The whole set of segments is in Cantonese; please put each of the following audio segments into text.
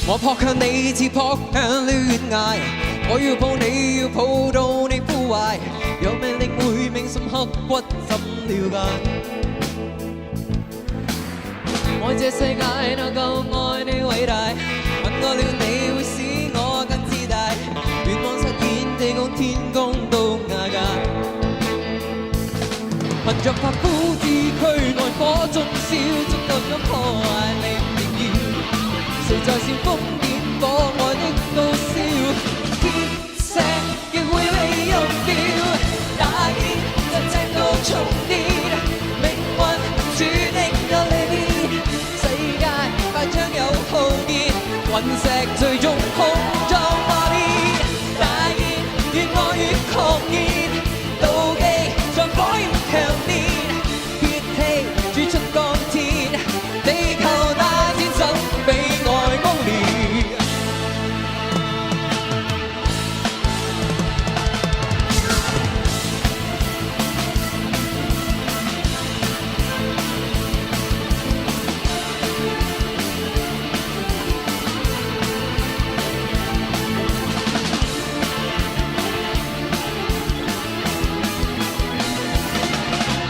我撲向你，似撲向亂崖。我要抱你，要抱到你枯壞。有命令會銘心刻骨，怎了解？愛這世界哪夠愛你偉大？吻過了你會使我更自大。願望實現地高天公都瓦解。憑着拍膚之軀，愛火中燒，觸動咗破壞力定要。誰在煽風點火愛的高燒？天石亦會被溶掉，大意就正到重跌，命運注定有離別，世界快將有浩劫，隕石最終碰撞破裂，大熱越愛越狂熱，妒忌像火焰強烈，血氣鑄出鋼鐵，地球大戰爭比愛轟烈。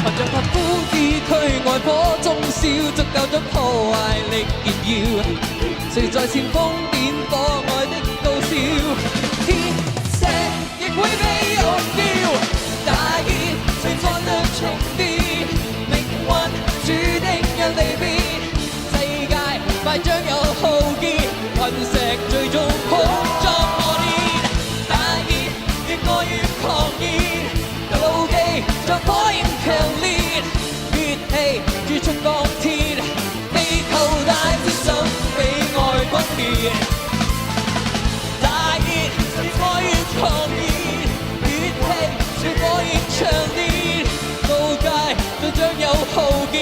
憑着拍膚之軀，愛火中燒，足夠咗破壞力炫耀。誰在煽風點火愛的高燒？天石亦會被溶掉，大熱隨再量重疊，命運注定有離別，世界快將有浩劫，隕石最終碰撞破裂，大熱越愛越狂熱，妒忌像火焰強烈，血氣鑄出鋼鐵，地球大戰爭比愛轟烈，大熱越愛越狂熱，血氣像火焰強烈，告誡就將有浩劫，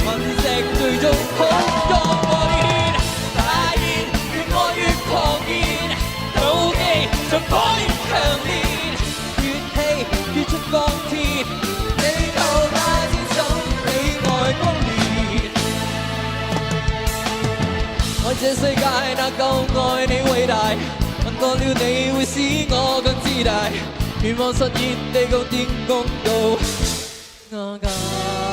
隕石最終碰撞破裂，大熱越愛越狂熱，妒忌像火焰強烈，血氣鑄出鋼鐵。愛這世界哪夠愛你偉大？吻過了你會使我更自大。願望實現地高天公都瓦解。